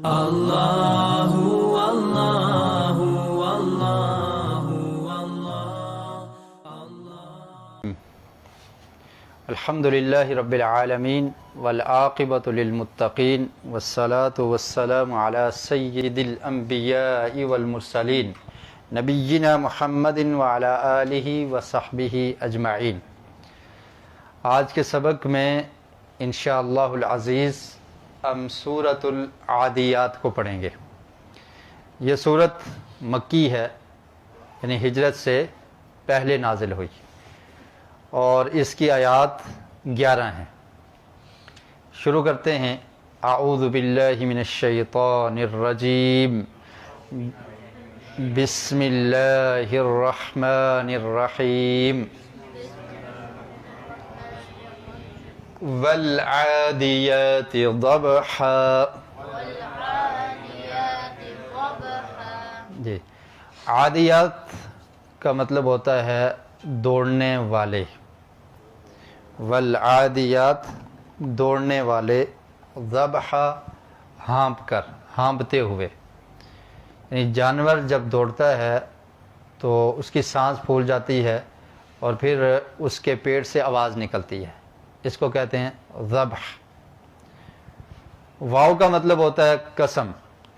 اللہ اللہ اللہ اللہ۔ الحمد للہ رب العالمین والعاقبۃ للمتقین والصلاة والسلام علی سید الانبیاء والمرسلین نبینا محمد وعلی آلہ وصحبہ اجمعین۔ آج کے سبق میں انشاءاللہ العزیز ہم سورۃ العادیات کو پڑھیں گے۔ یہ سورت مکی ہے، یعنی ہجرت سے پہلے نازل ہوئی، اور اس کی آیات 11 ہیں۔ شروع کرتے ہیں۔ اعوذ باللہ من الشیطان الرجیم، بسم اللہ الرحمن الرحیم۔ والعادیات ضبحا۔ جی، عادیات کا مطلب ہوتا ہے دوڑنے والے۔ والعادیات دوڑنے والے، ضبحا ہانپ کر، ہانپتے ہوئے، یعنی جانور جب دوڑتا ہے تو اس کی سانس پھول جاتی ہے اور پھر اس کے پیٹ سے آواز نکلتی ہے، اس کو کہتے ہیں ذبح۔ واو کا مطلب ہوتا ہے قسم،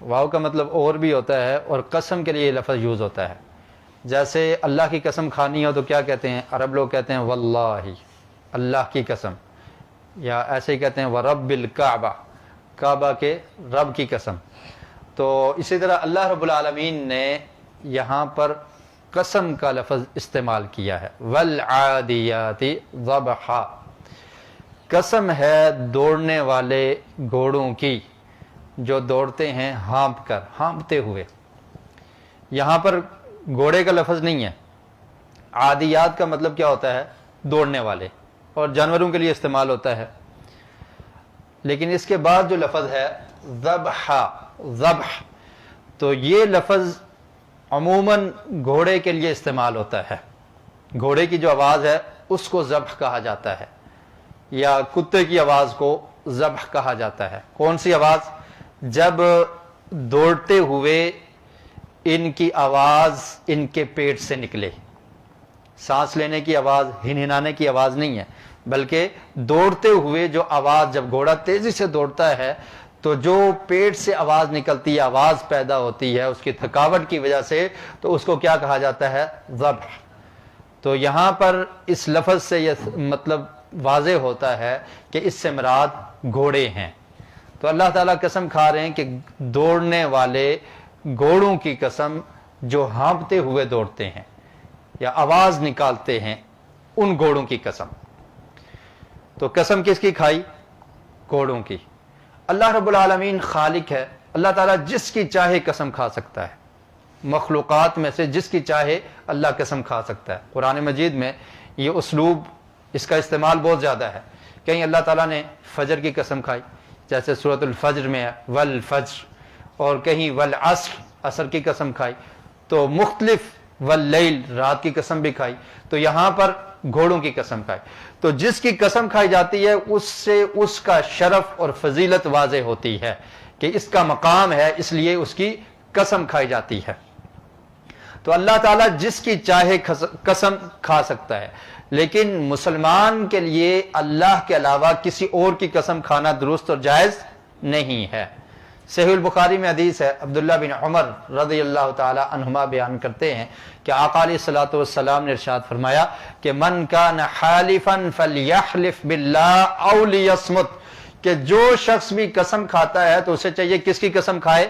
واو کا مطلب اور بھی ہوتا ہے، اور قسم کے لیے یہ لفظ یوز ہوتا ہے۔ جیسے اللہ کی قسم کھانی ہو تو کیا کہتے ہیں؟ عرب لوگ کہتے ہیں واللہ، اللہ کی قسم، یا ایسے ہی کہتے ہیں ورب الکعبہ، کعبہ کے رب کی قسم۔ تو اسی طرح اللہ رب العالمین نے یہاں پر قسم کا لفظ استعمال کیا ہے، والعادیات ضبحا۔ قسم ہے دوڑنے والے گھوڑوں کی جو دوڑتے ہیں ہانپ کر، ہانپتے ہوئے۔ یہاں پر گھوڑے کا لفظ نہیں ہے۔ عادیات کا مطلب کیا ہوتا ہے؟ دوڑنے والے، اور جانوروں کے لیے استعمال ہوتا ہے۔ لیکن اس کے بعد جو لفظ ہے ذبحا، ذبح، تو یہ لفظ عموماً گھوڑے کے لیے استعمال ہوتا ہے۔ گھوڑے کی جو آواز ہے اس کو ذبح کہا جاتا ہے، یا کتے کی آواز کو ذبح کہا جاتا ہے۔ کون سی آواز؟ جب دوڑتے ہوئے ان کی آواز ان کے پیٹ سے نکلے، سانس لینے کی آواز، ہنہنانے کی آواز نہیں ہے، بلکہ دوڑتے ہوئے جو آواز، جب گھوڑا تیزی سے دوڑتا ہے تو جو پیٹ سے آواز نکلتی ہے، آواز پیدا ہوتی ہے اس کی تھکاوٹ کی وجہ سے، تو اس کو کیا کہا جاتا ہے؟ ذبح۔ تو یہاں پر اس لفظ سے یہ مطلب واضح ہوتا ہے کہ اس سے مراد گھوڑے ہیں۔ تو اللہ تعالیٰ قسم کھا رہے ہیں کہ دوڑنے والے گھوڑوں کی قسم جو ہانپتے ہوئے دوڑتے ہیں یا آواز نکالتے ہیں، ان گھوڑوں کی قسم۔ تو قسم کس کی کھائی؟ گھوڑوں کی۔ اللہ رب العالمین خالق ہے، اللہ تعالیٰ جس کی چاہے قسم کھا سکتا ہے، مخلوقات میں سے جس کی چاہے اللہ قسم کھا سکتا ہے۔ قرآن مجید میں یہ اسلوب، اس کا استعمال بہت زیادہ ہے۔ کہیں اللہ تعالیٰ نے فجر کی قسم کھائی، جیسے سورۃ الفجر میں ہے والفجر، اور کہیں والعصر، عصر کی قسم کھائی، تو مختلف، واللیل، رات کی قسم بھی کھائی، تو یہاں پر گھوڑوں کی قسم کھائی۔ تو جس کی قسم کھائی جاتی ہے اس سے اس کا شرف اور فضیلت واضح ہوتی ہے کہ اس کا مقام ہے، اس لیے اس کی قسم کھائی جاتی ہے۔ تو اللہ تعالیٰ جس کی چاہے قسم کھا سکتا ہے، لیکن مسلمان کے لیے اللہ کے علاوہ کسی اور کی قسم کھانا درست اور جائز نہیں ہے۔ صحیح البخاری میں حدیث ہے، عبداللہ بن عمر رضی اللہ تعالی عنہما بیان کرتے ہیں کہ آقا علیہ الصلوۃ والسلام نے ارشاد فرمایا کہ من کان حالفا فلیحلف باللہ او لیصمت، کہ جو شخص بھی قسم کھاتا ہے تو اسے چاہیے کس کی قسم کھائے؟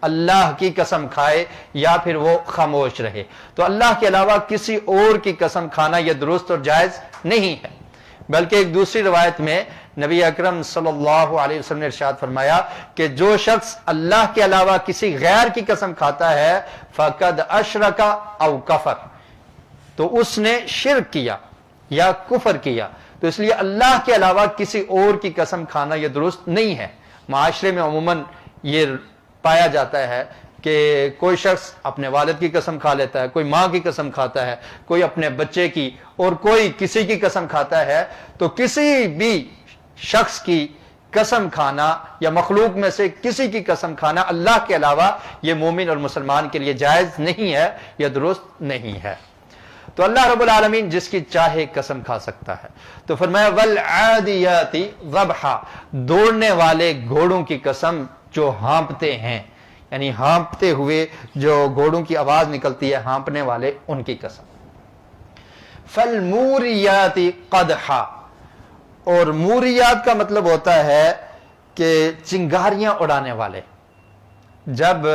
اللہ کی قسم کھائے، یا پھر وہ خاموش رہے۔ تو اللہ کے علاوہ کسی اور کی قسم کھانا یہ درست اور جائز نہیں ہے۔ بلکہ ایک دوسری روایت میں نبی اکرم صلی اللہ علیہ وسلم نے ارشاد فرمایا کہ جو شخص اللہ کے علاوہ کسی غیر کی قسم کھاتا ہے فقد اشرک او کفر، تو اس نے شرک کیا یا کفر کیا۔ تو اس لیے اللہ کے علاوہ کسی اور کی قسم کھانا یہ درست نہیں ہے۔ معاشرے میں عموماً یہ پایا جاتا ہے کہ کوئی شخص اپنے والد کی قسم کھا لیتا ہے، کوئی ماں کی قسم کھاتا ہے، کوئی اپنے بچے کی، اور کوئی کسی کی قسم کھاتا ہے۔ تو کسی بھی شخص کی قسم کھانا یا مخلوق میں سے کسی کی قسم کھانا اللہ کے علاوہ یہ مومن اور مسلمان کے لیے جائز نہیں ہے یا درست نہیں ہے۔ تو اللہ رب العالمین جس کی چاہے قسم کھا سکتا ہے۔ تو فرمایا والعادیات ضبحا، دوڑنے والے گھوڑوں کی قسم جو ہانپتے ہیں، یعنی ہانپتے ہوئے جو گھوڑوں کی آواز نکلتی ہے، ہانپنے والے، ان کی قسم۔ فالموریات قدحا، اور موریات کا مطلب ہوتا ہے کہ چنگاریاں اڑانے والے۔ جب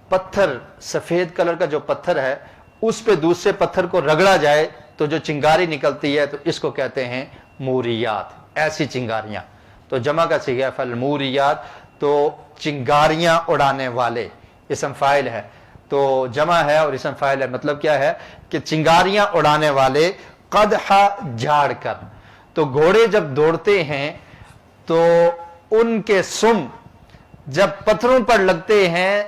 پتھر، سفید کلر کا جو پتھر ہے، اس پہ دوسرے پتھر کو رگڑا جائے تو جو چنگاری نکلتی ہے تو اس کو کہتے ہیں موریات، ایسی چنگاریاں۔ تو جمع کا صیغہ ہے فالموریات، تو چنگاریاں اڑانے والے، اسم فاعل ہے، تو جمع ہے اور اسم فاعل ہے۔ مطلب کیا ہے کہ چنگاریاں اڑانے والے، قدحا جھاڑ کر۔ تو گھوڑے جب دوڑتے ہیں تو ان کے سم جب پتھروں پر لگتے ہیں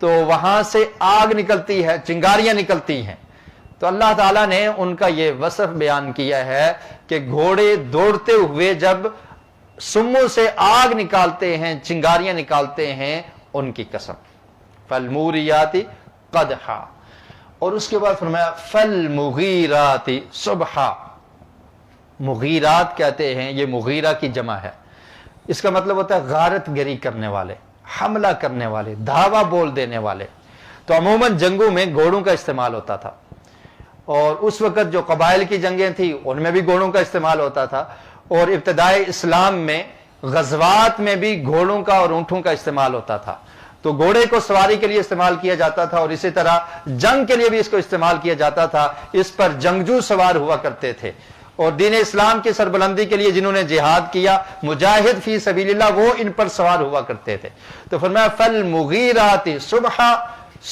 تو وہاں سے آگ نکلتی ہے، چنگاریاں نکلتی ہیں۔ تو اللہ تعالیٰ نے ان کا یہ وصف بیان کیا ہے کہ گھوڑے دوڑتے ہوئے جب سموں سے آگ نکالتے ہیں، چنگاریاں نکالتے ہیں، ان کی قسم۔ فالموریات قدحا، اور اس کے بعد فرمایا فالمغیرات صبحا۔ مغیرات کہتے ہیں، یہ مغیرہ کی جمع ہے، اس کا مطلب ہوتا ہے غارت گری کرنے والے، حملہ کرنے والے، دھاوا بول دینے والے۔ تو عموماً جنگوں میں گھوڑوں کا استعمال ہوتا تھا، اور اس وقت جو قبائل کی جنگیں تھیں ان میں بھی گھوڑوں کا استعمال ہوتا تھا، اور ابتدائی اسلام میں غزوات میں بھی گھوڑوں کا اور اونٹوں کا استعمال ہوتا تھا۔ تو گھوڑے کو سواری کے لیے استعمال کیا جاتا تھا، اور اسی طرح جنگ کے لیے بھی اس کو استعمال کیا جاتا تھا۔ اس پر جنگجو سوار ہوا کرتے تھے، اور دین اسلام کی سربلندی کے لیے جنہوں نے جہاد کیا، مجاہد فی سبیل اللہ، وہ ان پر سوار ہوا کرتے تھے۔ تو فرمایا فالمغیرات صبحا،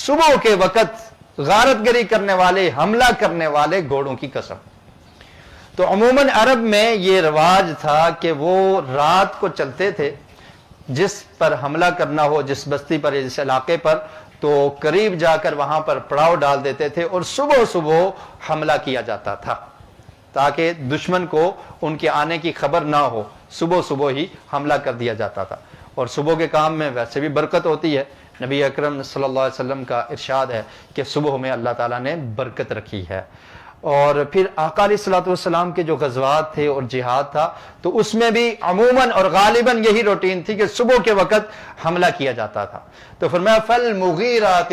صبح کے وقت غارت گری کرنے والے، حملہ کرنے والے گھوڑوں کی قسم۔ تو عموماً عرب میں یہ رواج تھا کہ وہ رات کو چلتے تھے، جس پر حملہ کرنا ہو، جس بستی پر، جس علاقے پر، تو قریب جا کر وہاں پر پڑاؤ ڈال دیتے تھے، اور صبح صبح حملہ کیا جاتا تھا تاکہ دشمن کو ان کے آنے کی خبر نہ ہو۔ صبح صبح ہی حملہ کر دیا جاتا تھا، اور صبح کے کام میں ویسے بھی برکت ہوتی ہے۔ نبی اکرم صلی اللہ علیہ وسلم کا ارشاد ہے کہ صبح میں اللہ تعالیٰ نے برکت رکھی ہے۔ اور پھر آقا علیہ الصلوۃ والسلام کے جو غزوات تھے اور جہاد تھا، تو اس میں بھی عموماً اور غالباً یہی روٹین تھی کہ صبح کے وقت حملہ کیا جاتا تھا۔ تو فرمایا فالمغیرات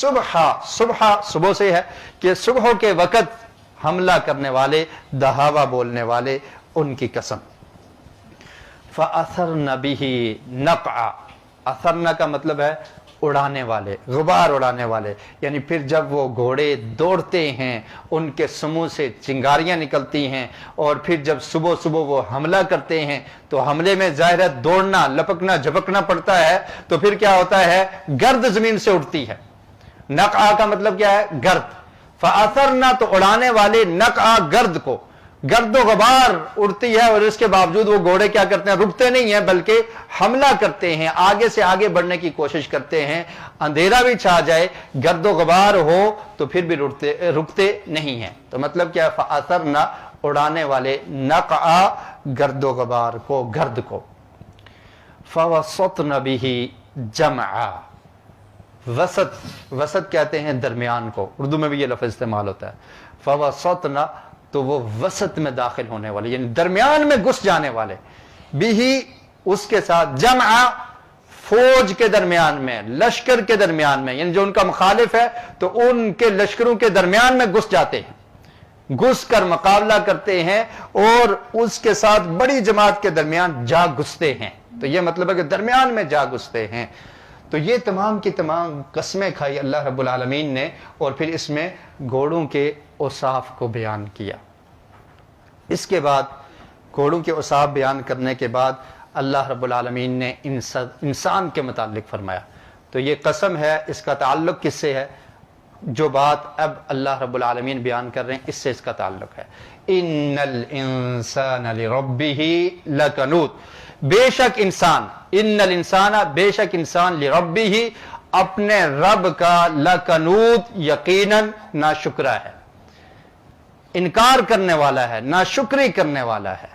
صبحا، صبح صبح سے ہے کہ صبح کے وقت حملہ کرنے والے، دہاوا بولنے والے، ان کی قسم۔ فَأَثَرْنَ بِهِ نَقْعًا، اثرنا کا مطلب ہے اڑانے والے، غبار اڑانے والے، یعنی پھر جب وہ گھوڑے دوڑتے ہیں، ان کے سموں سے چنگاریاں نکلتی ہیں، اور پھر جب صبح صبح وہ حملہ کرتے ہیں تو حملے میں ظاہر ہے دوڑنا، لپکنا، جھپکنا پڑتا ہے، تو پھر کیا ہوتا ہے، گرد زمین سے اڑتی ہے۔ نقعہ کا مطلب کیا ہے، گرد۔ فَأَثَرْنَا، تو اڑانے والے، نقعہ گرد کو، گرد و غبار اڑتی ہے، اور اس کے باوجود وہ گھوڑے کیا کرتے ہیں، رکتے نہیں ہیں، بلکہ حملہ کرتے ہیں، آگے سے آگے بڑھنے کی کوشش کرتے ہیں۔ اندھیرا بھی چھا جائے، گرد و غبار ہو تو پھر بھی رکتے نہیں ہیں۔ تو مطلب کیا ہے، فَأَثَرْنَا، اڑانے والے، نقعہ گرد و غبار کو، گرد کو۔ فَوَسَطْنَ بِهِ جَمْعًا، وسط کہتے ہیں درمیان کو، اردو میں بھی یہ لفظ استعمال ہوتا ہے۔ فَوَسَطْنَا، تو وہ وسط میں داخل ہونے والے، یعنی درمیان میں گھس جانے والے، بھی اس کے ساتھ، جمع فوج کے درمیان میں، لشکر کے درمیان میں، یعنی جو ان کا مخالف ہے تو ان کے لشکروں کے درمیان میں گھس جاتے ہیں، گھس کر مقابلہ کرتے ہیں، اور اس کے ساتھ بڑی جماعت کے درمیان جا گھستے ہیں۔ تو یہ مطلب ہے کہ درمیان میں جا گھستے ہیں۔ تو یہ تمام کی تمام قسمیں کھائی اللہ رب العالمین نے، اور پھر اس میں گھوڑوں کے اوصاف کو بیان کیا۔ اس کے بعد گھوڑوں کے اوصاف بیان کرنے کے بعد اللہ رب العالمین نے انسان کے متعلق فرمایا۔ تو یہ قسم ہے، اس کا تعلق کس سے ہے؟ جو بات اب اللہ رب العالمین بیان کر رہے ہیں، اس سے اس کا تعلق ہے۔ ان الانسان لربہ لکنود، بے شک انسان، ان الانسان، بے شک انسان، لربہ، اپنے رب کا، لکنود، یقیناً ناشکرا ہے، انکار کرنے والا ہے، ناشکری کرنے والا ہے۔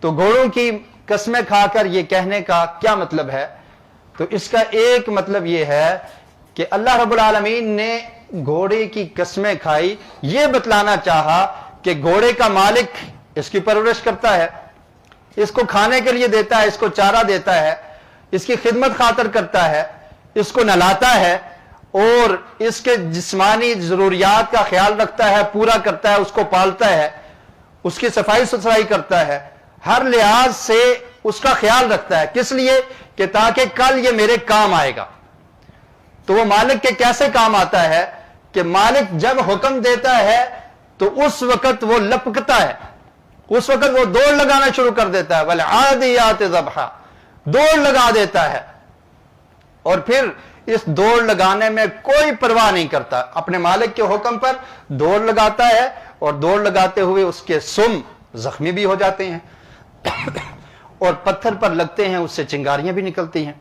تو گھوڑوں کی قسمیں کھا کر یہ کہنے کا کیا مطلب ہے؟ تو اس کا ایک مطلب یہ ہے کہ اللہ رب العالمین نے گھوڑے کی قسمیں کھائی، یہ بتلانا چاہا کہ گھوڑے کا مالک اس کی پرورش کرتا ہے، اس کو کھانے کے لیے دیتا ہے، اس کو چارہ دیتا ہے، اس کی خدمت خاطر کرتا ہے، اس کو نہلاتا ہے اور اس کے جسمانی ضروریات کا خیال رکھتا ہے، پورا کرتا ہے، اس کو پالتا ہے، اس کی صفائی ستھرائی کرتا ہے، ہر لحاظ سے اس کا خیال رکھتا ہے۔ کس لیے؟ کہ تاکہ کل یہ میرے کام آئے گا۔ تو وہ مالک کے کیسے کام آتا ہے کہ مالک جب حکم دیتا ہے تو اس وقت وہ لپکتا ہے، اس وقت وہ دوڑ لگانا شروع کر دیتا ہے، وَالْعَادِيَاتِ ضَبْحًا، دوڑ لگا دیتا ہے، اور پھر اس دوڑ لگانے میں کوئی پرواہ نہیں کرتا، اپنے مالک کے حکم پر دوڑ لگاتا ہے، اور دوڑ لگاتے ہوئے اس کے سم زخمی بھی ہو جاتے ہیں اور پتھر پر لگتے ہیں، اس سے چنگاریاں بھی نکلتی ہیں۔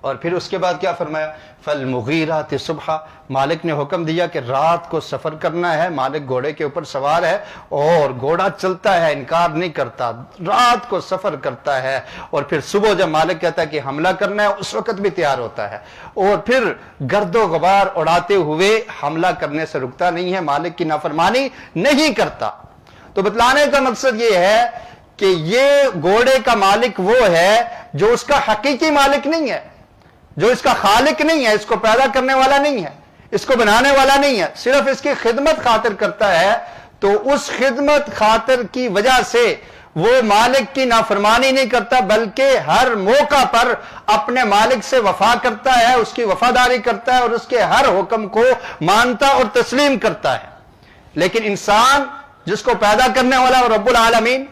اور پھر اس کے بعد کیا فرمایا؟ فَالْمُغِيرَاتِ صُبْحًا، مالک نے حکم دیا کہ رات کو سفر کرنا ہے، مالک گھوڑے کے اوپر سوار ہے اور گھوڑا چلتا ہے، انکار نہیں کرتا، رات کو سفر کرتا ہے، اور پھر صبح جب مالک کہتا ہے کہ حملہ کرنا ہے اس وقت بھی تیار ہوتا ہے، اور پھر گرد و غبار اڑاتے ہوئے حملہ کرنے سے رکتا نہیں ہے، مالک کی نافرمانی نہیں کرتا۔ تو بتلانے کا مقصد یہ ہے کہ یہ گھوڑے کا مالک وہ ہے جو اس کا حقیقی مالک نہیں ہے، جو اس کا خالق نہیں ہے، اس کو پیدا کرنے والا نہیں ہے، اس کو بنانے والا نہیں ہے، صرف اس کی خدمت خاطر کرتا ہے۔ تو اس خدمت خاطر کی وجہ سے وہ مالک کی نافرمانی نہیں کرتا، بلکہ ہر موقع پر اپنے مالک سے وفا کرتا ہے، اس کی وفاداری کرتا ہے اور اس کے ہر حکم کو مانتا اور تسلیم کرتا ہے۔ لیکن انسان جس کو پیدا کرنے والا رب العالمین،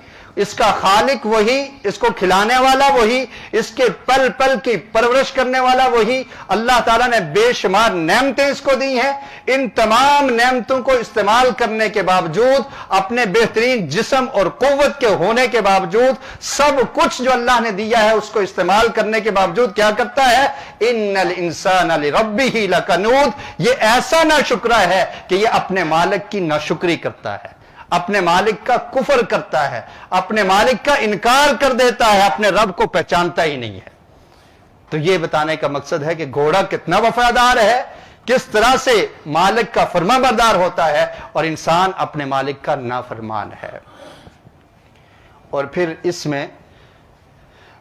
اس کا خالق وہی، اس کو کھلانے والا وہی، اس کے پل پل کی پرورش کرنے والا وہی، اللہ تعالیٰ نے بے شمار نعمتیں اس کو دی ہیں، ان تمام نعمتوں کو استعمال کرنے کے باوجود، اپنے بہترین جسم اور قوت کے ہونے کے باوجود، سب کچھ جو اللہ نے دیا ہے اس کو استعمال کرنے کے باوجود کیا کرتا ہے؟ ان الانسان لربہ لکنود، یہ ایسا ناشکرا ہے کہ یہ اپنے مالک کی ناشکری کرتا ہے، اپنے مالک کا کفر کرتا ہے، اپنے مالک کا انکار کر دیتا ہے، اپنے رب کو پہچانتا ہی نہیں ہے۔ تو یہ بتانے کا مقصد ہے کہ گھوڑا کتنا وفادار ہے، کس طرح سے مالک کا فرما بردار ہوتا ہے، اور انسان اپنے مالک کا نافرمان ہے۔ اور پھر اس میں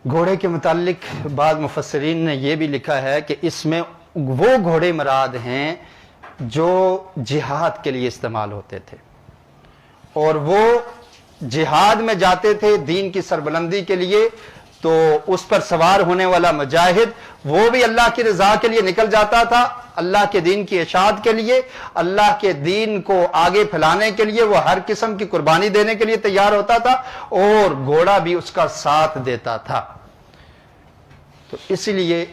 گھوڑے کے متعلق بعض مفسرین نے یہ بھی لکھا ہے کہ اس میں وہ گھوڑے مراد ہیں جو جہاد کے لیے استعمال ہوتے تھے، اور وہ جہاد میں جاتے تھے دین کی سربلندی کے لیے، تو اس پر سوار ہونے والا مجاہد وہ بھی اللہ کی رضا کے لیے نکل جاتا تھا، اللہ کے دین کی اشاعت کے لیے، اللہ کے دین کو آگے پھیلانے کے لیے وہ ہر قسم کی قربانی دینے کے لیے تیار ہوتا تھا، اور گھوڑا بھی اس کا ساتھ دیتا تھا۔ تو اسی لیے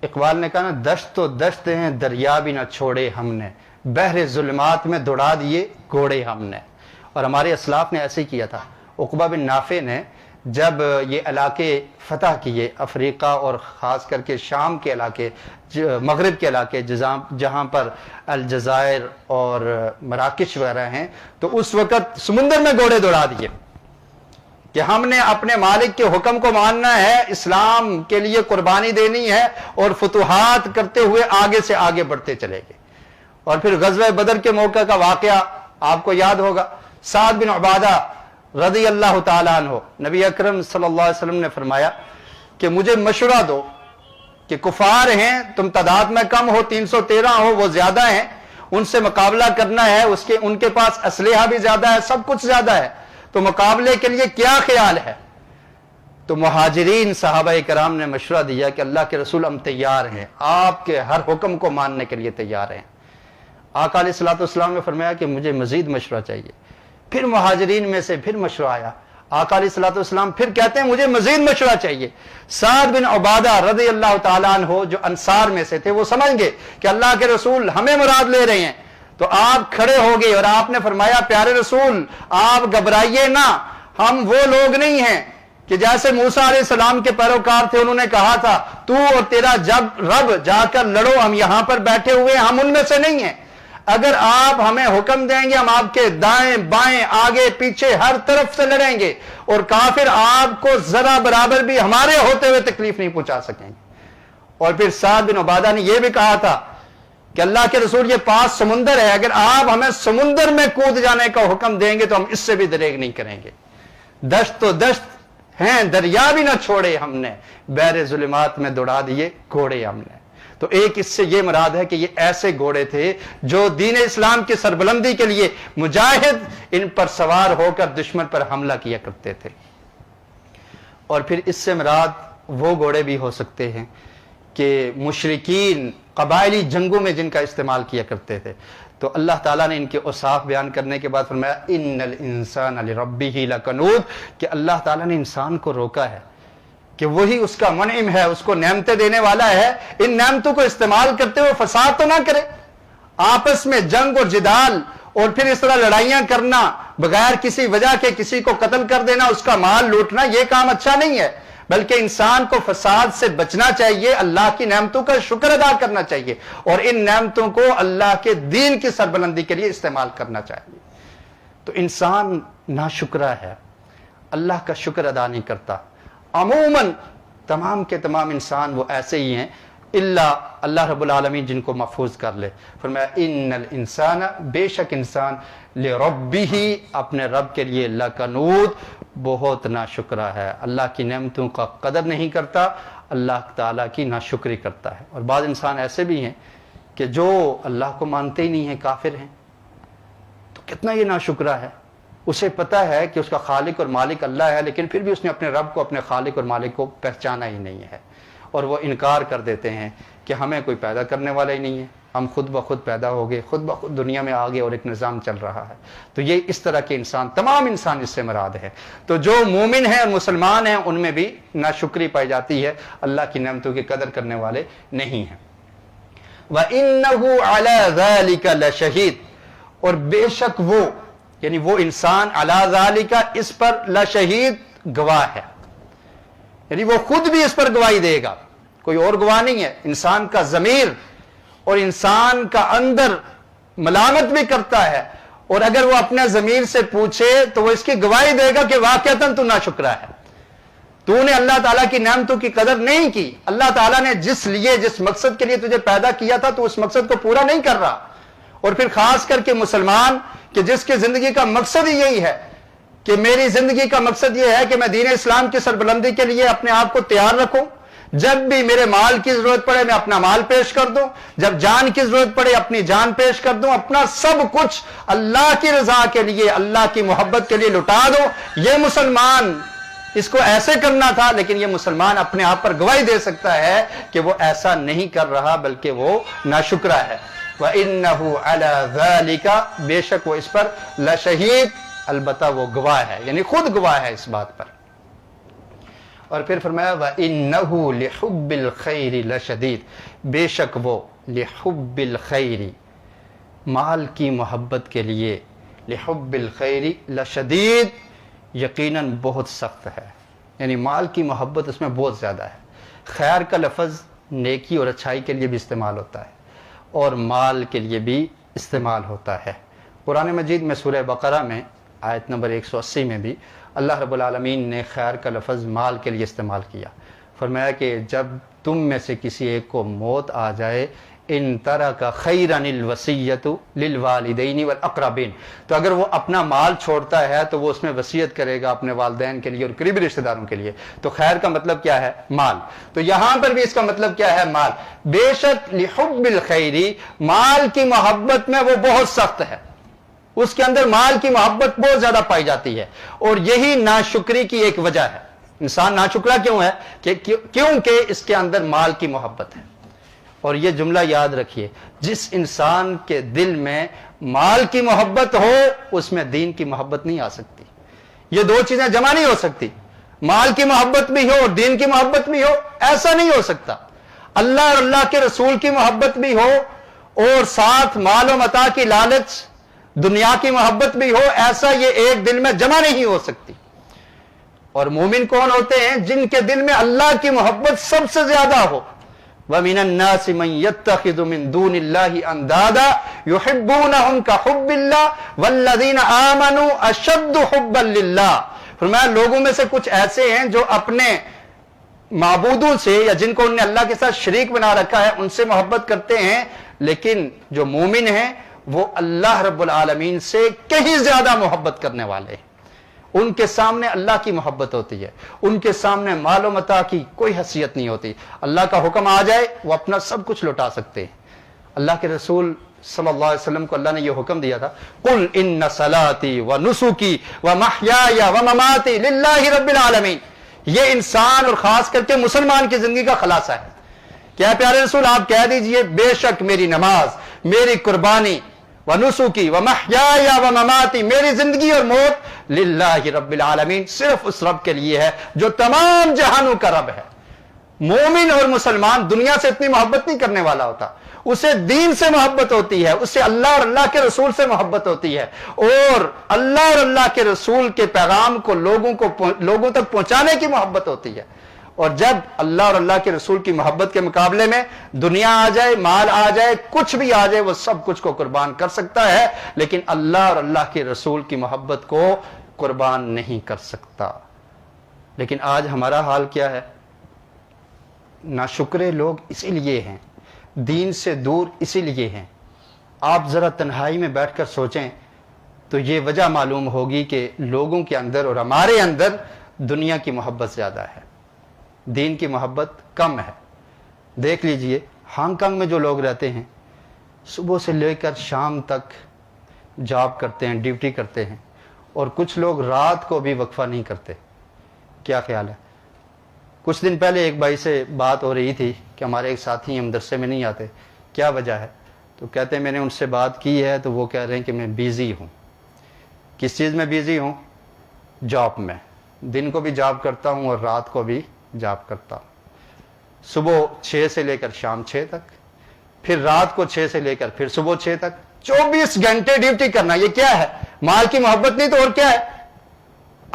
اقبال نے کہا نا، دشت تو دشت ہیں دریا بھی نہ چھوڑے ہم نے، بحر ظلمات میں دوڑا دیے گھوڑے ہم نے۔ اور ہمارے اسلاف نے ایسے ہی کیا تھا۔ عقبہ بن نافع نے جب یہ علاقے فتح کیے، افریقہ اور خاص کر کے شام کے علاقے، مغرب کے علاقے جہاں پر الجزائر اور مراکش وغیرہ ہیں، تو اس وقت سمندر میں گھوڑے دوڑا دیے کہ ہم نے اپنے مالک کے حکم کو ماننا ہے، اسلام کے لیے قربانی دینی ہے، اور فتوحات کرتے ہوئے آگے سے آگے بڑھتے چلے گئے۔ اور پھر غزوہ بدر کے موقع کا واقعہ آپ کو یاد ہوگا، سعد بن عبادہ رضی اللہ تعالیٰ عنہ، نبی اکرم صلی اللہ علیہ وسلم نے فرمایا کہ مجھے مشورہ دو کہ کفار ہیں، تم تعداد میں کم ہو، 313 ہو، وہ زیادہ ہیں، ان سے مقابلہ کرنا ہے، ان کے پاس اسلحہ بھی زیادہ ہے، سب کچھ زیادہ ہے، تو مقابلے کے لیے کیا خیال ہے؟ تو مہاجرین صحابہ کرام نے مشورہ دیا کہ اللہ کے رسول ہم تیار ہیں، آپ کے ہر حکم کو ماننے کے لیے تیار ہیں۔ آقا علیہ الصلوۃ والسلام نے فرمایا کہ مجھے مزید مشورہ چاہیے۔ پھر مہاجرین میں سے پھر مشورہ آیا، آقا علیہ الصلوۃ والسلام پھر کہتے ہیں مجھے مزید مشورہ چاہیے۔ سعد بن عبادہ رضی اللہ تعالیٰ عنہ جو انصار میں سے تھے، وہ سمجھ گئے کہ اللہ کے رسول ہمیں مراد لے رہے ہیں، تو آپ کھڑے ہو گئے اور آپ نے فرمایا پیارے رسول آپ گھبرائیے نہ، ہم وہ لوگ نہیں ہیں کہ جیسے موسیٰ علیہ السلام کے پیروکار تھے، انہوں نے کہا تھا تو اور تیرا جب رب جا کر لڑو، ہم یہاں پر بیٹھے ہوئے ہم ان میں سے نہیں ہیں۔ اگر آپ ہمیں حکم دیں گے ہم آپ کے دائیں بائیں آگے پیچھے ہر طرف سے لڑیں گے، اور کافر آپ کو ذرا برابر بھی ہمارے ہوتے ہوئے تکلیف نہیں پہنچا سکیں گے۔ اور پھر سعد بن عبادہ نے یہ بھی کہا تھا کہ اللہ کے رسول یہ 5 سمندر ہے، اگر آپ ہمیں سمندر میں کود جانے کا حکم دیں گے تو ہم اس سے بھی دریغ نہیں کریں گے۔ دشت تو دشت ہیں، دریا بھی نہ چھوڑے ہم نے، بحر ظلمات میں دوڑا دیے گھوڑے ہم نے۔ تو ایک اس سے یہ مراد ہے کہ یہ ایسے گھوڑے تھے جو دین اسلام کی سربلندی کے لیے مجاہد ان پر سوار ہو کر دشمن پر حملہ کیا کرتے تھے۔ اور پھر اس سے مراد وہ گھوڑے بھی ہو سکتے ہیں کہ مشرکین قبائلی جنگوں میں جن کا استعمال کیا کرتے تھے۔ تو اللہ تعالیٰ نے ان کے اوصاف بیان کرنے کے بعد فرمایا ان الانسان لربہ لکنود، کہ اللہ تعالیٰ نے انسان کو روکا ہے کہ وہی اس کا منعم ہے، اس کو نعمتیں دینے والا ہے، ان نعمتوں کو استعمال کرتے ہوئے فساد تو نہ کرے، آپس میں جنگ اور جدال اور پھر اس طرح لڑائیاں کرنا، بغیر کسی وجہ کے کسی کو قتل کر دینا، اس کا مال لوٹنا، یہ کام اچھا نہیں ہے، بلکہ انسان کو فساد سے بچنا چاہیے، اللہ کی نعمتوں کا شکر ادا کرنا چاہیے، اور ان نعمتوں کو اللہ کے دین کی سربلندی کے لیے استعمال کرنا چاہیے۔ تو انسان ناشکرا ہے، اللہ کا شکر ادا نہیں کرتا۔ عموماً تمام کے تمام انسان وہ ایسے ہی ہیں، اللہ رب العالمین جن کو محفوظ کر لے۔ فرمایا ان الانسان، بے شک انسان، لربہ، اپنے رب کے لیے، لکنود، بہت ناشکرا ہے، اللہ کی نعمتوں کا قدر نہیں کرتا، اللہ تعالیٰ کی ناشکری کرتا ہے۔ اور بعض انسان ایسے بھی ہیں کہ جو اللہ کو مانتے ہی نہیں ہیں، کافر ہیں، تو کتنا یہ ناشکرا ہے، اسے پتا ہے کہ اس کا خالق اور مالک اللہ ہے، لیکن پھر بھی اس نے اپنے رب کو، اپنے خالق اور مالک کو پہچانا ہی نہیں ہے، اور وہ انکار کر دیتے ہیں کہ ہمیں کوئی پیدا کرنے والا ہی نہیں ہے، ہم خود بخود پیدا ہو گئے، خود بخود دنیا میں آگے اور ایک نظام چل رہا ہے۔ تو یہ اس طرح کے انسان، تمام انسان اس سے مراد ہے۔ تو جو مومن ہیں اور مسلمان ہیں ان میں بھی ناشکری پائی جاتی ہے، اللہ کی نعمتوں کی قدر کرنے والے نہیں ہیں۔ وَإِنَّهُ عَلَى ذَلِكَ لَشَهِيدٌ، اور بے شک وہ، یعنی وہ انسان، علی ذالک، اس پر لشہید، گواہ ہے، یعنی وہ خود بھی اس پر گواہی دے گا، کوئی اور گواہ نہیں ہے۔ انسان کا ضمیر اور انسان کا اندر ملامت بھی کرتا ہے، اور اگر وہ اپنے ضمیر سے پوچھے تو وہ اس کی گواہی دے گا کہ واقعتاً تو ناشکرا ہے، تو نے اللہ تعالیٰ کی نعمتوں کی قدر نہیں کی، اللہ تعالیٰ نے جس مقصد کے لیے تجھے پیدا کیا تھا تو اس مقصد کو پورا نہیں کر رہا۔ اور پھر خاص کر کے مسلمان کہ جس کی زندگی کا مقصد ہی یہی ہے کہ میری زندگی کا مقصد یہ ہے کہ میں دین اسلام کی سربلندی کے لیے اپنے آپ کو تیار رکھوں، جب بھی میرے مال کی ضرورت پڑے میں اپنا مال پیش کر دوں، جب جان کی ضرورت پڑے اپنی جان پیش کر دوں، اپنا سب کچھ اللہ کی رضا کے لیے، اللہ کی محبت کے لیے لٹا دو، یہ مسلمان اس کو ایسے کرنا تھا، لیکن یہ مسلمان اپنے آپ پر گواہی دے سکتا ہے کہ وہ ایسا نہیں کر رہا بلکہ وہ ناشکرا ہے۔ وَإِنَّهُ عَلَى ذَلِكَ، بے شک وہ اس پر لشہید، البتہ وہ گواہ ہے، یعنی خود گواہ ہے اس بات پر۔ اور پھر فرمایا وَإِنَّهُ لِحُبِّ الْخَيْرِ لَشَدِيدٌ، بے شک وہ لِحُبِّ الْخَيْرِ، مال کی محبت کے لیے، لِحُبِّ الْخَيْرِ لَشَدِيدٌ، یقیناً بہت سخت ہے، یعنی مال کی محبت اس میں بہت زیادہ ہے۔ خیر کا لفظ نیکی اور اچھائی کے لیے بھی استعمال ہوتا ہے اور مال کے لیے بھی استعمال ہوتا ہے۔ قرآن مجید میں سورہ بقرہ میں آیت نمبر 180 میں بھی اللہ رب العالمین نے خیر کا لفظ مال کے لیے استعمال کیا، فرمایا کہ جب تم میں سے کسی ایک کو موت آ جائے، ان ترک خیرا الوصیۃ للوالدین والاقربین، تو اگر وہ اپنا مال چھوڑتا ہے تو وہ اس میں وصیت کرے گا اپنے والدین کے لیے اور قریبی رشتہ داروں کے لیے۔ تو خیر کا مطلب کیا ہے؟ مال۔ تو یہاں پر بھی اس کا مطلب کیا ہے؟ مال۔ بے شک لحب الخیر، مال کی محبت میں وہ بہت سخت ہے، اس کے اندر مال کی محبت بہت زیادہ پائی جاتی ہے، اور یہی ناشکری کی ایک وجہ ہے۔ انسان ناشکرا کیوں ہے؟ کیونکہ اس کے اندر مال کی محبت ہے۔ اور یہ جملہ یاد رکھیے، جس انسان کے دل میں مال کی محبت ہو اس میں دین کی محبت نہیں آ سکتی۔ یہ دو چیزیں جمع نہیں ہو سکتی، مال کی محبت بھی ہو اور دین کی محبت بھی ہو، ایسا نہیں ہو سکتا۔ اللہ اور اللہ کے رسول کی محبت بھی ہو اور ساتھ مال و متاع کی لالچ، دنیا کی محبت بھی ہو، ایسا یہ ایک دل میں جمع نہیں ہو سکتی۔ اور مومن کون ہوتے ہیں؟ جن کے دل میں اللہ کی محبت سب سے زیادہ ہو، وَمِنَ النَّاسِ مَن يَتَّخِذُ مِن دُونِ اللَّهِ أَندَادًا يُحِبُّونَهُمْ كَحُبِّ اللَّهِ وَالَّذِينَ آمَنُوا أَشَدُّ حُبًّا لِلَّهِ. فرمایا لوگوں میں سے کچھ ایسے ہیں جو اپنے معبودوں سے یا جن کو انہوں نے اللہ کے ساتھ شریک بنا رکھا ہے ان سے محبت کرتے ہیں، لیکن جو مومن ہیں وہ اللہ رب العالمین سے کہیں زیادہ محبت کرنے والے ہیں. ان کے سامنے اللہ کی محبت ہوتی ہے، ان کے سامنے مال و متاع کی کوئی حیثیت نہیں ہوتی. اللہ کا حکم آ جائے وہ اپنا سب کچھ لوٹا سکتے ہیں. اللہ کے رسول صلی اللہ علیہ وسلم کو اللہ نے یہ حکم دیا تھا، قل ان صلاتي ونسكي ومحياي ومماتي للہ رب العالمین. یہ انسان اور خاص کر کے مسلمان کی زندگی کا خلاصہ ہے. کیا پیارے رسول آپ کہہ دیجئے بے شک میری نماز، میری قربانی، ونسکی ومحیایا ومماتی، میری زندگی اور موت للہ رب العالمین، صرف اس رب کے لیے ہے جو تمام جہانوں کا رب ہے. مومن اور مسلمان دنیا سے اتنی محبت نہیں کرنے والا ہوتا، اسے دین سے محبت ہوتی ہے، اسے اللہ اور اللہ کے رسول سے محبت ہوتی ہے، اور اللہ اور اللہ کے رسول کے پیغام کو لوگوں تک پہنچانے کی محبت ہوتی ہے. اور جب اللہ اور اللہ کے رسول کی محبت کے مقابلے میں دنیا آ جائے، مال آ جائے، کچھ بھی آ جائے، وہ سب کچھ کو قربان کر سکتا ہے، لیکن اللہ اور اللہ کے رسول کی محبت کو قربان نہیں کر سکتا. لیکن آج ہمارا حال کیا ہے؟ ناشکرے لوگ اسی لیے ہیں، دین سے دور اسی لیے ہیں. آپ ذرا تنہائی میں بیٹھ کر سوچیں تو یہ وجہ معلوم ہوگی کہ لوگوں کے اندر اور ہمارے اندر دنیا کی محبت زیادہ ہے، دین کی محبت کم ہے. دیکھ لیجئے ہانگ کانگ میں جو لوگ رہتے ہیں صبح سے لے کر شام تک جاب کرتے ہیں، ڈیوٹی کرتے ہیں، اور کچھ لوگ رات کو بھی وقفہ نہیں کرتے. کیا خیال ہے؟ کچھ دن پہلے ایک بھائی سے بات ہو رہی تھی کہ ہمارے ایک ساتھی ہیں مدرسے میں نہیں آتے، کیا وجہ ہے؟ تو کہتے ہیں میں نے ان سے بات کی ہے تو وہ کہہ رہے ہیں کہ میں بیزی ہوں. کس چیز میں بیزی ہوں؟ جاب میں. دن کو بھی جاب کرتا ہوں اور رات کو بھی جاب کرتا ہوں. صبح 6 سے لے کر شام 6 تک، پھر رات کو 6 سے لے کر پھر صبح 6 تک، 24 گھنٹے ڈیوٹی کرنا. یہ کیا ہے؟ مال کی محبت نہیں تو اور کیا ہے؟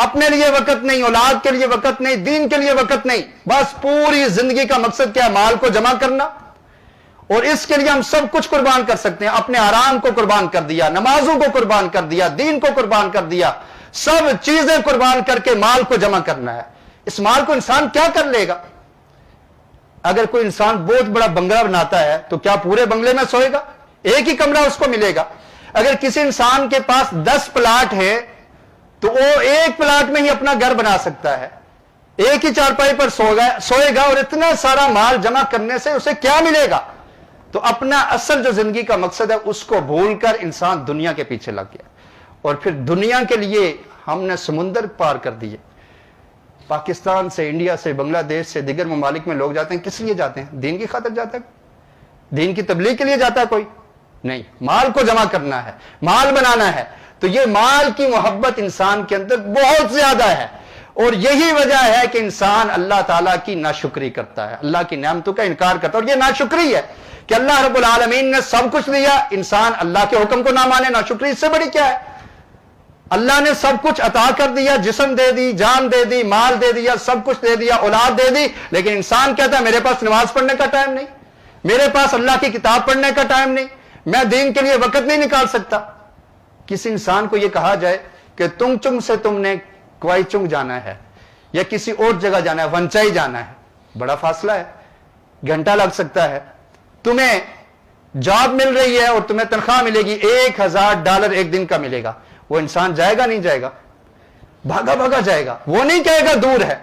اپنے لیے وقت نہیں، اولاد کے لیے وقت نہیں، دین کے لیے وقت نہیں. بس پوری زندگی کا مقصد کیا ہے؟ مال کو جمع کرنا. اور اس کے لیے ہم سب کچھ قربان کر سکتے ہیں. اپنے آرام کو قربان کر دیا، نمازوں کو قربان کر دیا، دین کو قربان کر دیا، سب چیزیں قربان کر کے مال کو جمع کرنا ہے. اس مال کو انسان کیا کر لے گا؟ اگر کوئی انسان بہت بڑا بنگلہ بناتا ہے تو کیا پورے بنگلے میں سوئے گا؟ ایک ہی کمرہ اس کو ملے گا. اگر کسی انسان کے پاس 10 پلاٹ ہے تو وہ ایک پلاٹ میں ہی اپنا گھر بنا سکتا ہے، ایک ہی چارپائی پر سوئے گا، اور اتنا سارا مال جمع کرنے سے اسے کیا ملے گا؟ تو اپنا اصل جو زندگی کا مقصد ہے اس کو بھول کر انسان دنیا کے پیچھے لگ گیا، اور پھر دنیا کے لیے ہم نے سمندر پار کر دیے. پاکستان سے، انڈیا سے، بنگلہ دیش سے، دیگر ممالک میں لوگ جاتے ہیں، کس لیے جاتے ہیں؟ دین کی خاطر جاتا ہے؟ دین کی تبلیغ کے لیے جاتا ہے کوئی؟ نہیں. مال کو جمع کرنا ہے، مال بنانا ہے. تو یہ مال کی محبت انسان کے اندر بہت زیادہ ہے، اور یہی وجہ ہے کہ انسان اللہ تعالیٰ کی ناشکری کرتا ہے، اللہ کی نعمتوں کا انکار کرتا ہے. اور یہ ناشکری ہے کہ اللہ رب العالمین نے سب کچھ دیا، انسان اللہ کے حکم کو نہ مانے. ناشکری اس سے بڑی کیا ہے؟ اللہ نے سب کچھ عطا کر دیا، جسم دے دی، جان دے دی، مال دے دیا، سب کچھ دے دیا، اولاد دے دی، لیکن انسان کہتا ہے میرے پاس نماز پڑھنے کا ٹائم نہیں، میرے پاس اللہ کی کتاب پڑھنے کا ٹائم نہیں، میں دین کے لیے وقت نہیں نکال سکتا. کسی انسان کو یہ کہا جائے کہ تم چنگ سے تم نے کوائی چنگ جانا ہے یا کسی اور جگہ جانا ہے، ونچائی جانا ہے، بڑا فاصلہ ہے، گھنٹہ لگ سکتا ہے. تمہیں جاب مل رہی ہے اور تمہیں تنخواہ ملے گی $1000 ایک دن کا ملے گا، وہ انسان جائے گا نہیں جائے گا؟ بھاگا بھاگا جائے گا. وہ نہیں کہے گا دور ہے،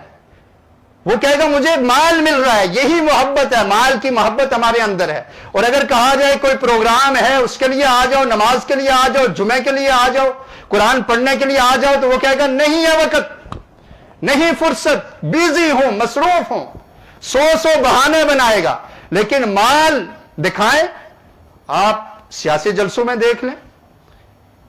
وہ کہے گا مجھے مال مل رہا ہے. یہی محبت ہے، مال کی محبت ہمارے اندر ہے. اور اگر کہا جائے کوئی پروگرام ہے اس کے لیے آ جاؤ، نماز کے لیے آ جاؤ، جمعے کے لیے آ جاؤ، قرآن پڑھنے کے لیے آ جاؤ، تو وہ کہے گا نہیں ہے وقت، نہیں فرصت، بیزی ہوں، مصروف ہوں. 100 بہانے بنائے گا. لیکن مال دکھائیں، آپ سیاسی جلسوں میں دیکھ لیں،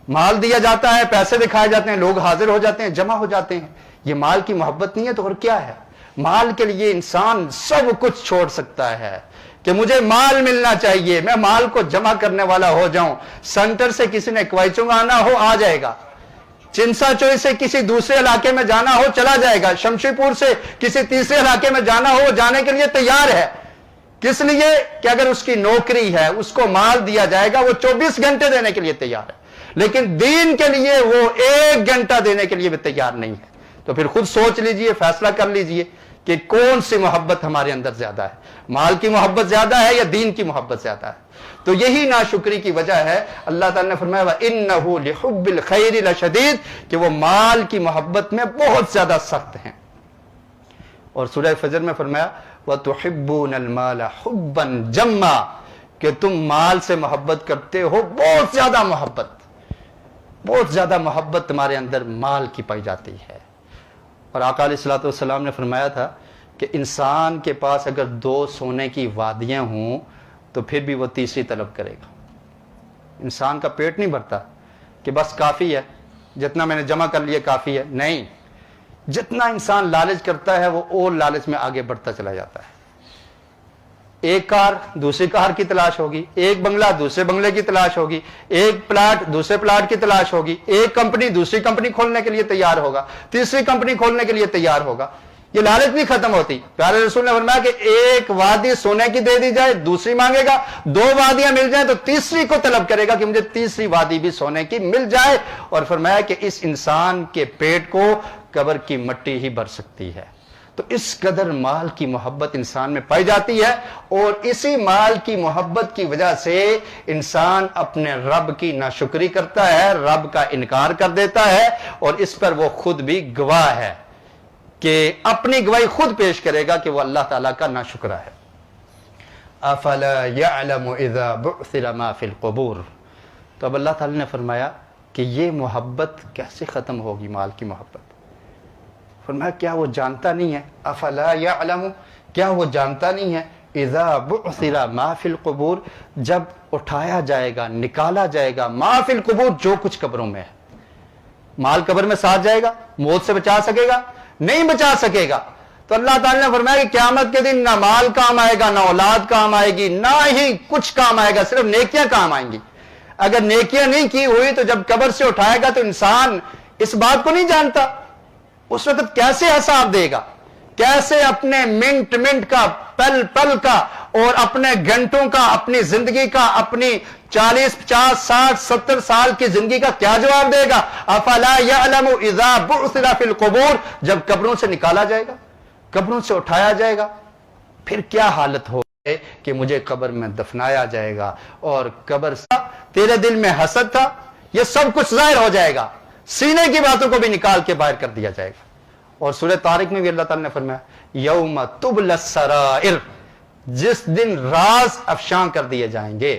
مال دیا جاتا ہے، پیسے دکھائے جاتے ہیں، لوگ حاضر ہو جاتے ہیں، جمع ہو جاتے ہیں. یہ مال کی محبت نہیں ہے تو اور کیا ہے؟ مال کے لیے انسان سب کچھ چھوڑ سکتا ہے کہ مجھے مال ملنا چاہیے، میں مال کو جمع کرنے والا ہو جاؤں. سینٹر سے کسی نے کوائچنگ آنا ہو آ جائے گا، چنسا چوئی سے کسی دوسرے علاقے میں جانا ہو چلا جائے گا، شمشی پور سے کسی تیسرے علاقے میں جانا ہو جانے کے لیے تیار ہے. کس لیے کہ اگر اس کی نوکری ہے، اس کو مال دیا جائے گا، وہ 24 گھنٹے دینے کے لیے تیار ہے، لیکن دین کے لیے وہ 1 گھنٹہ دینے کے لیے بھی تیار نہیں ہے۔ تو پھر خود سوچ لیجئے، فیصلہ کر لیجئے کہ کون سی محبت ہمارے اندر زیادہ ہے، مال کی محبت زیادہ ہے یا دین کی محبت زیادہ ہے؟ تو یہی ناشکری کی وجہ ہے۔ اللہ تعالیٰ نے فرمایا وَإِنَّهُ لِحُبِّ الْخَيْرِ لَشَدِيدٌ کہ وہ مال کی محبت میں بہت زیادہ سخت ہیں۔ اور سورہ فجر میں فرمایا وَتُحِبُّونَ الْمَالَ حُبًّا جَمًّا کہ تم مال سے محبت کرتے ہو، بہت زیادہ محبت تمہارے اندر مال کی پائی جاتی ہے۔ اور آقا علیہ الصلوۃ والسلام نے فرمایا تھا کہ انسان کے پاس اگر 2 سونے کی وادیاں ہوں تو پھر بھی وہ تیسری طلب کرے گا۔ انسان کا پیٹ نہیں بھرتا کہ بس کافی ہے، جتنا میں نے جمع کر لیا کافی ہے، نہیں، جتنا انسان لالچ کرتا ہے وہ اور لالچ میں آگے بڑھتا چلا جاتا ہے۔ ایک کار دوسری کار کی تلاش ہوگی، ایک بنگلہ دوسرے بنگلے کی تلاش ہوگی، ایک پلاٹ دوسرے پلاٹ کی تلاش ہوگی، ایک کمپنی دوسری کمپنی کھولنے کے لیے تیار ہوگا، تیسری کمپنی کھولنے کے لیے تیار ہوگا۔ یہ لالچ نہیں ختم ہوتی۔ پیارے رسول نے فرمایا کہ ایک وادی سونے کی دے دی جائے دوسری مانگے گا، 2 وادیاں مل جائیں تو تیسری کو طلب کرے گا کہ مجھے تیسری وادی بھی سونے کی مل جائے۔ اور فرمایا کہ اس انسان کے پیٹ کو قبر کی مٹی ہی بھر سکتی ہے۔ تو اس قدر مال کی محبت انسان میں پائی جاتی ہے، اور اسی مال کی محبت کی وجہ سے انسان اپنے رب کی ناشکری کرتا ہے، رب کا انکار کر دیتا ہے، اور اس پر وہ خود بھی گواہ ہے کہ اپنی گواہی خود پیش کرے گا کہ وہ اللہ تعالیٰ کا ناشکرہ ہے۔ افلا يعلم اذا بعثر ما في القبور تو اب اللہ تعالیٰ نے فرمایا کہ یہ محبت کیسے ختم ہوگی، مال کی محبت؟ فرمایا کیا وہ جانتا نہیں ہے؟ افلا يعلم کیا وہ جانتا نہیں ہے؟ اذا بعثر ما في القبور جب اٹھایا جائے گا، نکالا جائے گا، ما في القبور جو کچھ قبروں میں ہے۔ مال قبر میں ساتھ جائے گا، موت سے بچا سکے گا؟ نہیں بچا سکے گا۔ تو اللہ تعالیٰ نے فرمایا کہ قیامت کے دن نہ مال کام آئے گا، نہ اولاد کام آئے گی، نہ ہی کچھ کام آئے گا، صرف نیکیاں کام آئیں گی۔ اگر نیکیاں نہیں کی ہوئی تو جب قبر سے اٹھائے گا تو انسان اس بات کو نہیں جانتا، اس وقت کیسے حساب دے گا، کیسے اپنے منٹ منٹ کا، پل پل کا، اور اپنے گھنٹوں کا، اپنی زندگی کا، اپنی 40 50 60 70 سال کی زندگی کا کیا جواب دے گا؟ افلا يعلم اذا بعثر في القبور جب قبروں سے نکالا جائے گا، قبروں سے اٹھایا جائے گا، پھر کیا حالت ہو کہ مجھے قبر میں دفنایا جائے گا، اور قبر سے تیرے دل میں حسد تھا یہ سب کچھ ظاہر ہو جائے گا، سینے کی باتوں کو بھی نکال کے باہر کر دیا جائے گا۔ اور سورہ طارق میں بھی اللہ تعالیٰ نے فرمایا یوم تبلی السرائر جس دن راز افشاں کر دیے جائیں گے،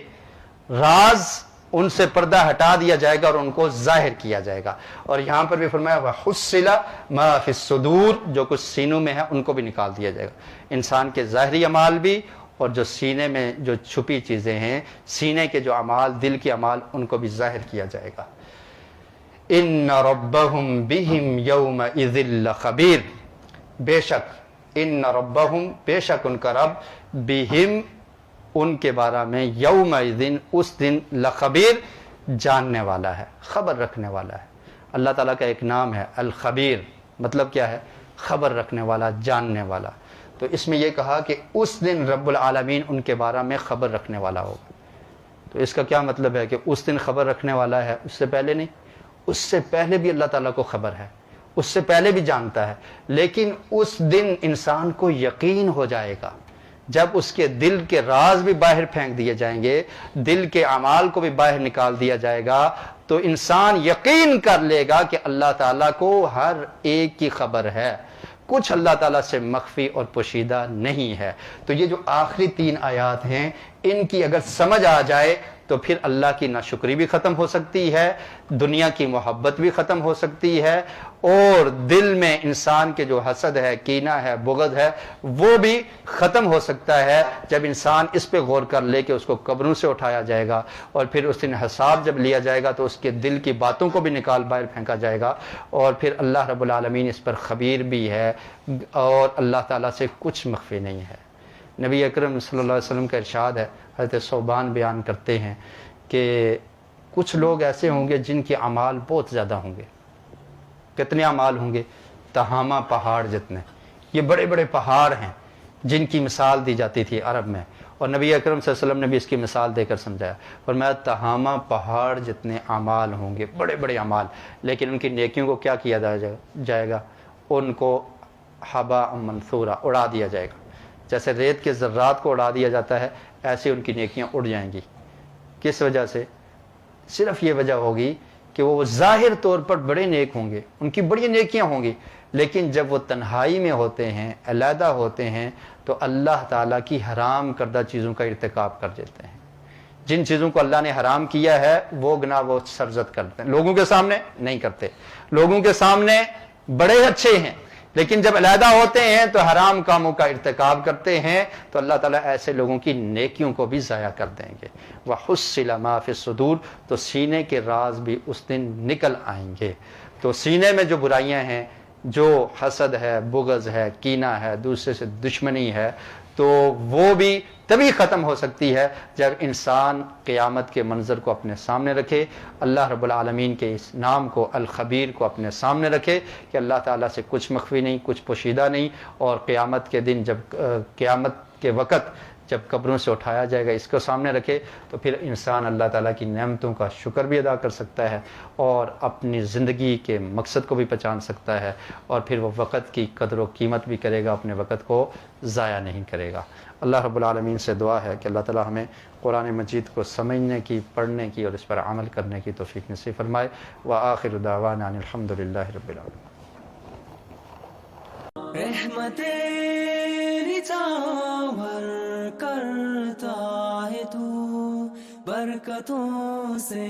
راز ان سے پردہ ہٹا دیا جائے گا اور ان کو ظاہر کیا جائے گا۔ اور یہاں پر بھی فرمایا وَحُصِّلَ مَا فِي الصُّدُورِ جو کچھ سینوں میں ہے ان کو بھی نکال دیا جائے گا، انسان کے ظاہری اعمال بھی اور جو سینے میں جو چھپی چیزیں ہیں، سینے کے جو اعمال، دل کے اعمال، ان کو بھی ظاہر کیا جائے گا۔ ان ربهم بهم یومئذ لخبیر بے شک ان ربهم بے شک ان کا رب بهم ان کے بارے میں یومئذ اس دن لخبیر جاننے والا ہے، خبر رکھنے والا ہے۔ اللہ تعالیٰ کا ایک نام ہے الخبیر، مطلب کیا ہے؟ خبر رکھنے والا، جاننے والا۔ تو اس میں یہ کہا کہ اس دن رب العالمین ان کے بارے میں خبر رکھنے والا ہوگا۔ تو اس کا کیا مطلب ہے کہ اس دن خبر رکھنے والا ہے، اس سے پہلے نہیں؟ اس سے پہلے بھی اللہ تعالیٰ کو خبر ہے، اس سے پہلے بھی جانتا ہے، لیکن اس دن انسان کو یقین ہو جائے گا جب اس کے دل کے راز بھی باہر پھینک دیے جائیں گے، دل کے اعمال کو بھی باہر نکال دیا جائے گا، تو انسان یقین کر لے گا کہ اللہ تعالیٰ کو ہر ایک کی خبر ہے، کچھ اللہ تعالیٰ سے مخفی اور پوشیدہ نہیں ہے۔ تو یہ جو آخری 3 آیات ہیں ان کی اگر سمجھ آ جائے تو پھر اللہ کی ناشکری بھی ختم ہو سکتی ہے، دنیا کی محبت بھی ختم ہو سکتی ہے، اور دل میں انسان کے جو حسد ہے، کینہ ہے، بغض ہے، وہ بھی ختم ہو سکتا ہے جب انسان اس پہ غور کر لے کہ اس کو قبروں سے اٹھایا جائے گا، اور پھر اس دن حساب جب لیا جائے گا تو اس کے دل کی باتوں کو بھی نکال باہر پھینکا جائے گا، اور پھر اللہ رب العالمین اس پر خبیر بھی ہے، اور اللہ تعالیٰ سے کچھ مخفی نہیں ہے۔ نبی اکرم صلی اللہ علیہ وسلم کا ارشاد ہے، حضرت ثوبان بیان کرتے ہیں کہ کچھ لوگ ایسے ہوں گے جن کے اعمال بہت زیادہ ہوں گے۔ کتنے اعمال ہوں گے؟ تہامہ پہاڑ جتنے، یہ بڑے بڑے پہاڑ ہیں، جن کی مثال دی جاتی تھی عرب میں، اور نبی اکرم صلی اللہ علیہ وسلم نے بھی اس کی مثال دے کر سمجھایا، فرمایا تہامہ پہاڑ جتنے اعمال ہوں گے، بڑے بڑے اعمال، لیکن ان کی نیکیوں کو کیا کیا جائے گا؟ ان کو حبا منثورا، اڑا دیا جائے گا، جیسے ریت کے ذرات کو اڑا دیا جاتا ہے، ایسے ان کی نیکیاں اڑ جائیں گی۔ کس وجہ سے؟ صرف یہ وجہ ہوگی کہ وہ ظاہر طور پر بڑے نیک ہوں گے، ان کی بڑی نیکیاں ہوں گی، لیکن جب وہ تنہائی میں ہوتے ہیں، علیحدہ ہوتے ہیں، تو اللہ تعالیٰ کی حرام کردہ چیزوں کا ارتکاب کر دیتے ہیں۔ جن چیزوں کو اللہ نے حرام کیا ہے وہ گناہ وہ سرزد کرتے ہیں، لوگوں کے سامنے نہیں کرتے، لوگوں کے سامنے بڑے اچھے ہیں، لیکن جب علیحدہ ہوتے ہیں تو حرام کاموں کا ارتکاب کرتے ہیں، تو اللہ تعالیٰ ایسے لوگوں کی نیکیوں کو بھی ضائع کر دیں گے۔ وَحُصِّلَ مَا فِي الصُّدُورِ، تو سینے کے راز بھی اس دن نکل آئیں گے۔ تو سینے میں جو برائیاں ہیں، جو حسد ہے، بغض ہے، کینہ ہے، دوسرے سے دشمنی ہے، تو وہ بھی تبھی ختم ہو سکتی ہے جب انسان قیامت کے منظر کو اپنے سامنے رکھے، اللہ رب العالمین کے اس نام کو الخبیر کو اپنے سامنے رکھے کہ اللہ تعالیٰ سے کچھ مخفی نہیں، کچھ پوشیدہ نہیں، اور قیامت کے دن جب قیامت کے وقت جب قبروں سے اٹھایا جائے گا اس کو سامنے رکھے، تو پھر انسان اللہ تعالیٰ کی نعمتوں کا شکر بھی ادا کر سکتا ہے اور اپنی زندگی کے مقصد کو بھی پہچان سکتا ہے، اور پھر وہ وقت کی قدر و قیمت بھی کرے گا، اپنے وقت کو ضائع نہیں کرے گا۔ اللہ رب العالمین سے دعا ہے کہ اللہ تعالیٰ ہمیں قرآن مجید کو سمجھنے کی، پڑھنے کی اور اس پر عمل کرنے کی توفیق نصیب فرمائے۔ وآخر دعوانا ان الحمد للہ رب العالمین۔ رحمتیں نچاور کرتا ہے تو برکتوں سے